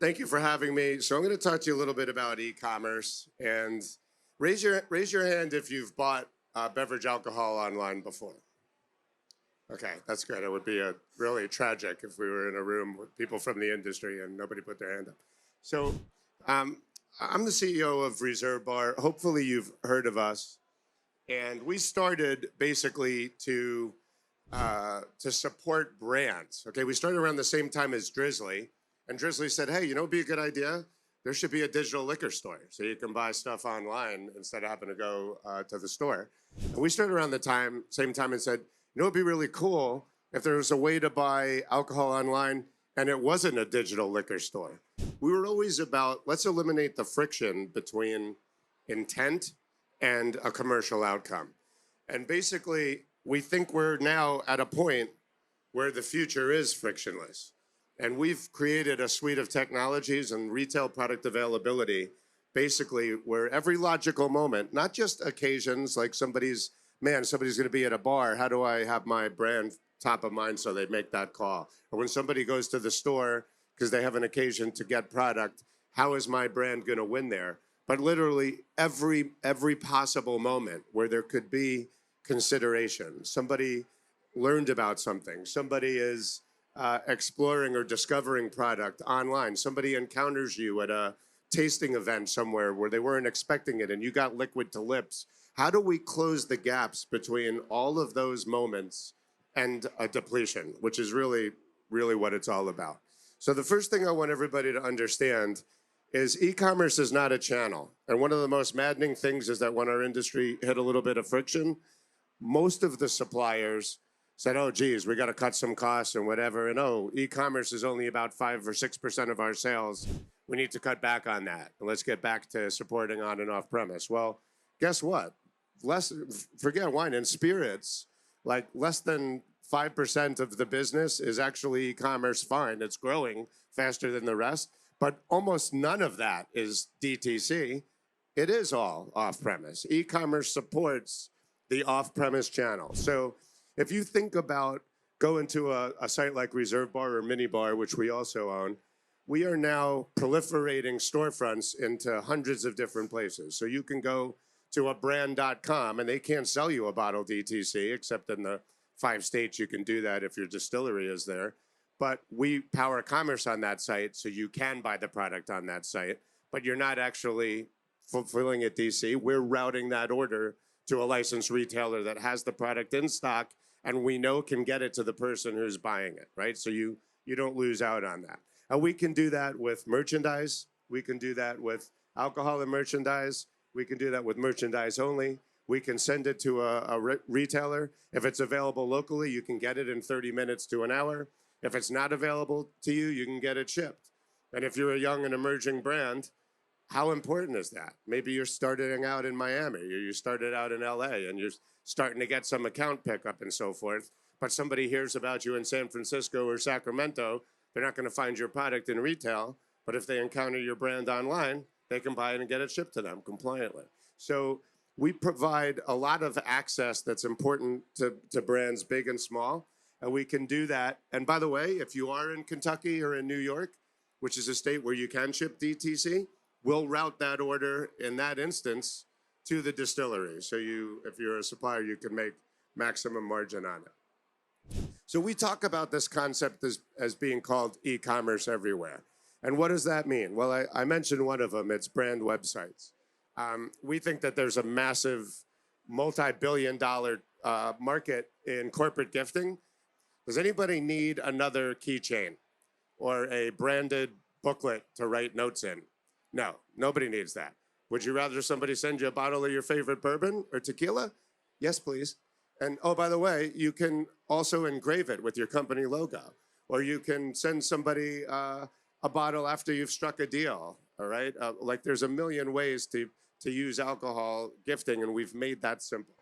Thank you for having me. So I'm going to talk to you a little bit about e-commerce, and raise your hand if you've bought beverage alcohol online before. Okay, that's good. It would be really tragic if we were in a room with people from the industry and nobody put their hand up. So um, I'm the CEO of ReserveBar. Hopefully you've heard of us. And we started basically to support brands. Okay, we started around the same time as Drizzly, and Drizzly said, "Hey, it'd be a good idea. There should be a digital liquor store, so you can buy stuff online instead of having to go to the store." And we started around the same time, and said, it'd be really cool if there was a way to buy alcohol online and it wasn't a digital liquor store. We were always about let's eliminate the friction between intent and a commercial outcome. And basically, we think we're now at a point where the future is frictionless. And we've created a suite of technologies and retail product availability, basically, where every logical moment, not just occasions like somebody's going to be at a bar. How do I have my brand top of mind so they make that call? Or when somebody goes to the store because they have an occasion to get product, how is my brand going to win there? But literally every possible moment where there could be consideration. Somebody learned about something. Somebody is exploring or discovering product online. Somebody encounters you at a tasting event somewhere where they weren't expecting it and you got liquid to lips. How do we close the gaps between all of those moments and a depletion, which is really, really what it's all about? So the first thing I want everybody to understand is e-commerce is not a channel. And one of the most maddening things is that when our industry hit a little bit of friction, most of the suppliers said, oh, geez, we got to cut some costs and whatever. And oh, e-commerce is only about 5 or 6% of our sales. We need to cut back on that. And let's get back to supporting on and off premise. Well, guess what? Forget wine and spirits, like less than 5% of the business is actually e-commerce fine. It's growing faster than the rest, but almost none of that is DTC. It is all off-premise. E-commerce supports the off-premise channel. So if you think about going to a site like ReserveBar or Minibar, which we also own, we are now proliferating storefronts into hundreds of different places. So you can go to a brand.com and they can't sell you a bottle DTC, except in the 5 states you can do that if your distillery is there. But we power commerce on that site, so you can buy the product on that site, but you're not actually fulfilling it DC. We're routing that order to a licensed retailer that has the product in stock and we know can get it to the person who's buying it, right? So you don't lose out on that. And we can do that with merchandise. We can do that with alcohol and merchandise. We can do that with merchandise only. We can send it to a retailer. If it's available locally, you can get it in 30 minutes to an hour. If it's not available to you, you can get it shipped. And if you're a young and emerging brand, how important is that? Maybe you're starting out in Miami, or you started out in LA, and you're starting to get some account pickup and so forth, but somebody hears about you in San Francisco or Sacramento, they're not going to find your product in retail, but if they encounter your brand online, they can buy it and get it shipped to them compliantly. So we provide a lot of access that's important to brands big and small, and we can do that. And by the way, if you are in Kentucky or in New York, which is a state where you can ship DTC, we'll route that order in that instance to the distillery. So if you're a supplier, you can make maximum margin on it. So we talk about this concept as being called e-commerce everywhere. And what does that mean? Well, I mentioned one of them. It's brand websites. We think that there's a massive multi-billion-dollar market in corporate gifting. Does anybody need another keychain or a branded booklet to write notes in? No, nobody needs that. Would you rather somebody send you a bottle of your favorite bourbon or tequila? Yes, please. And oh, by the way, you can also engrave it with your company logo, or you can send somebody a bottle after you've struck a deal. All right, like there's a million ways to use alcohol gifting, and we've made that simple.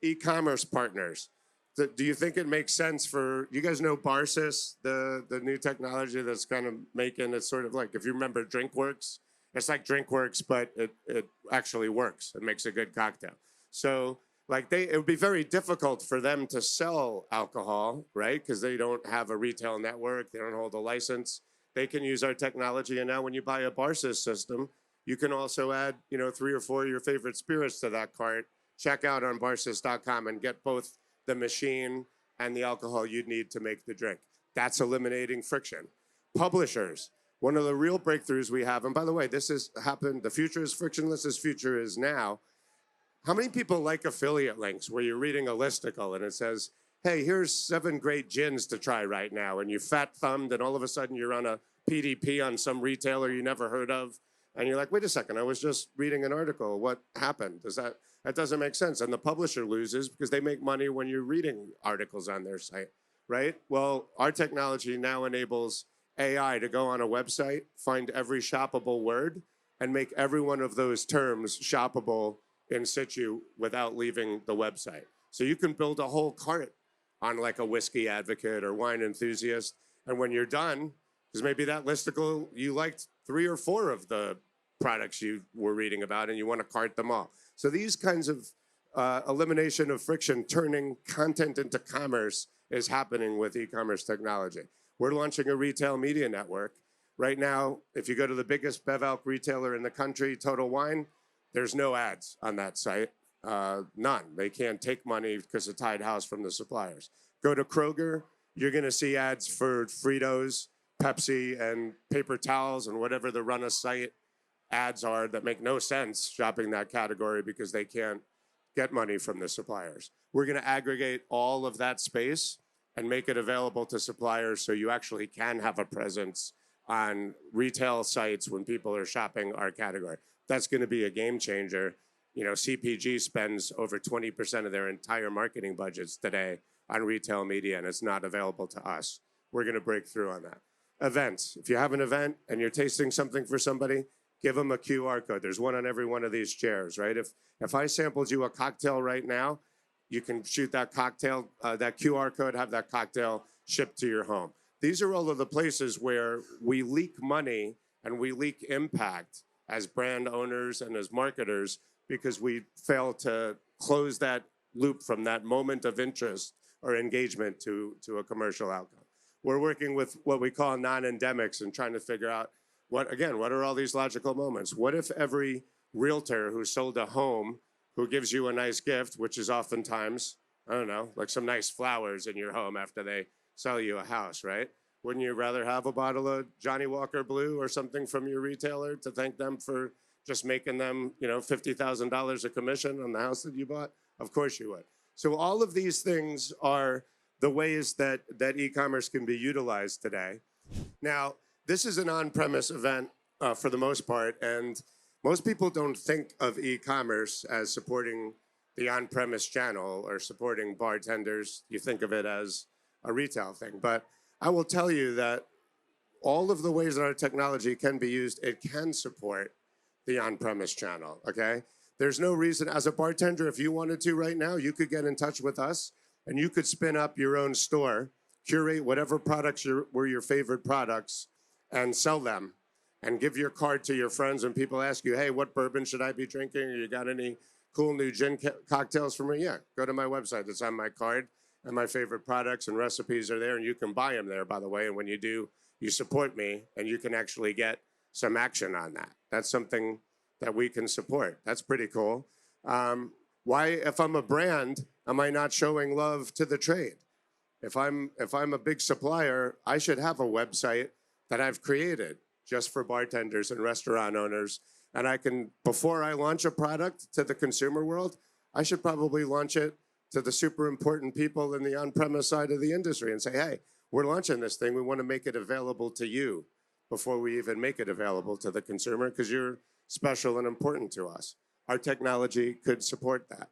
E-commerce partners. Do you think it makes sense for, you guys know Barsys, the new technology that's kind of making it sort of like, if you remember DrinkWorks, it's like DrinkWorks, but it actually works. It makes a good cocktail. So like it would be very difficult for them to sell alcohol, right? Because they don't have a retail network, they don't hold a license. they can use our technology. And now when you buy a Barsys system, you can also add, 3 or 4 of your favorite spirits to that cart, check out on barsys.com and get both the machine and the alcohol you'd need to make the drink. That's eliminating friction. Publishers, one of the real breakthroughs we have, and by the way, this has happened, the future is frictionless, this future is now. How many people like affiliate links where you're reading a listicle and it says, hey, here's 7 great gins to try right now, and you fat-thumbed and all of a sudden you're on a PDP on some retailer you never heard of, and you're like, wait a second, I was just reading an article. What happened? That doesn't make sense. And the publisher loses because they make money when you're reading articles on their site, right? Well, our technology now enables AI to go on a website, find every shoppable word, and make every one of those terms shoppable in situ without leaving the website. So you can build a whole cart on like a whiskey advocate or wine enthusiast. And when you're done, because maybe that listicle, you liked 3 or 4 of the products you were reading about and you want to cart them all. So these kinds of elimination of friction, turning content into commerce is happening with e-commerce technology. We're launching a retail media network. Right now, if you go to the biggest BevAlc retailer in the country, Total Wine, there's no ads on that site, none. They can't take money because of tied house from the suppliers. Go to Kroger, you're gonna see ads for Fritos, Pepsi, and paper towels, and whatever the run-a-site ads are that make no sense shopping that category because they can't get money from the suppliers. We're gonna aggregate all of that space and make it available to suppliers so you actually can have a presence on retail sites when people are shopping our category. That's gonna be a game changer. CPG spends over 20% of their entire marketing budgets today on retail media, and it's not available to us. We're gonna break through on that. Events, if you have an event and you're tasting something for somebody, give them a QR code. There's one on every one of these chairs, right? If I sampled you a cocktail right now, you can shoot that cocktail, that QR code, have that cocktail shipped to your home. These are all of the places where we leak money and we leak impact as brand owners and as marketers because we fail to close that loop from that moment of interest or engagement to a commercial outcome. We're working with what we call non-endemics and trying to figure out what are all these logical moments? What if every realtor who sold a home, who gives you a nice gift, which is oftentimes, I don't know, like some nice flowers in your home after they sell you a house, right? Wouldn't you rather have a bottle of Johnny Walker Blue or something from your retailer to thank them for just making them, $50,000 a commission on the house that you bought? Of course you would. So all of these things are the ways that e-commerce can be utilized today. Now, this is an on-premise event for the most part, and most people don't think of e-commerce as supporting the on-premise channel or supporting bartenders. You think of it as a retail thing. But I will tell you that all of the ways that our technology can be used, it can support the on-premise channel, okay? There's no reason, as a bartender, if you wanted to right now, you could get in touch with us and you could spin up your own store, curate whatever products were your favorite products, and sell them and give your card to your friends when people ask you, hey, what bourbon should I be drinking? Or you got any cool new gin cocktails for me? Yeah, go to my website. It's on my card, and my favorite products and recipes are there, and you can buy them there, by the way. And when you do, you support me, and you can actually get some action on that. That's something that we can support. That's pretty cool. Why, if I'm a brand, am I not showing love to the trade? If I'm a big supplier, I should have a website that I've created just for bartenders and restaurant owners. And I can, before I launch a product to the consumer world, I should probably launch it to the super important people in the on-premise side of the industry and say, hey, we're launching this thing. We want to make it available to you before we even make it available to the consumer because you're special and important to us. Our technology could support that.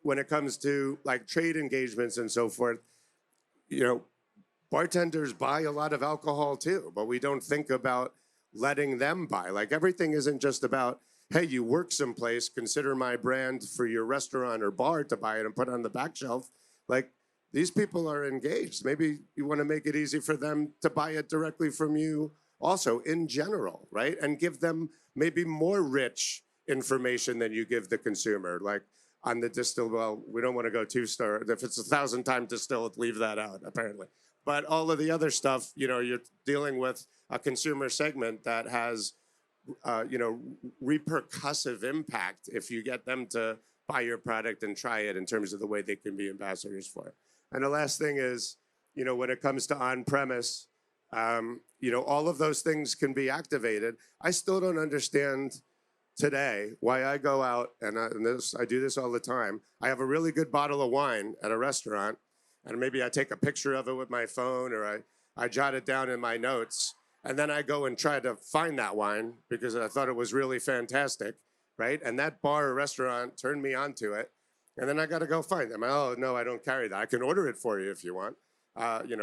When it comes to like trade engagements and so forth, bartenders buy a lot of alcohol too, but we don't think about letting them buy. Like everything isn't just about, hey, you work someplace, consider my brand for your restaurant or bar to buy it and put it on the back shelf. Like these people are engaged. Maybe you want to make it easy for them to buy it directly from you also in general, right? And give them maybe more rich information than you give the consumer. Like on the distilled, well, we don't want to go two-star. If it's 1,000 times distilled, leave that out, apparently. But all of the other stuff, you're dealing with a consumer segment that has, repercussive impact if you get them to buy your product and try it in terms of the way they can be ambassadors for it. And the last thing is, when it comes to on-premise, all of those things can be activated. I still don't understand today why I go out and I do this all the time. I have a really good bottle of wine at a restaurant, and maybe I take a picture of it with my phone, or I jot it down in my notes, and then I go and try to find that wine because I thought it was really fantastic, right? And that bar or restaurant turned me onto it, and then I got to go find them. Oh, no, I don't carry that. I can order it for you if you want,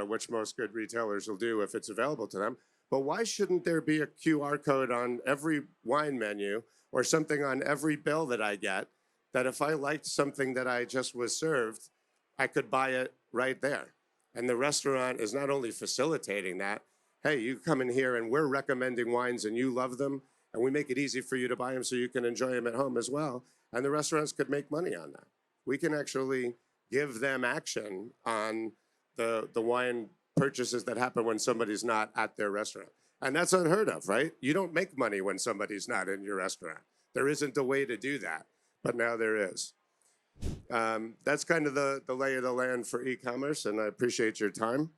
which most good retailers will do if it's available to them. But why shouldn't there be a QR code on every wine menu or something on every bill that I get, that if I liked something that I just was served, I could buy it right there? And the restaurant is not only facilitating that, hey, you come in here and we're recommending wines and you love them, and we make it easy for you to buy them so you can enjoy them at home as well. And the restaurants could make money on that. We can actually give them action on the wine purchases that happen when somebody's not at their restaurant. And that's unheard of, right? You don't make money when somebody's not in your restaurant. There isn't a way to do that, but now there is. That's kind of the lay of the land for e-commerce, and I appreciate your time.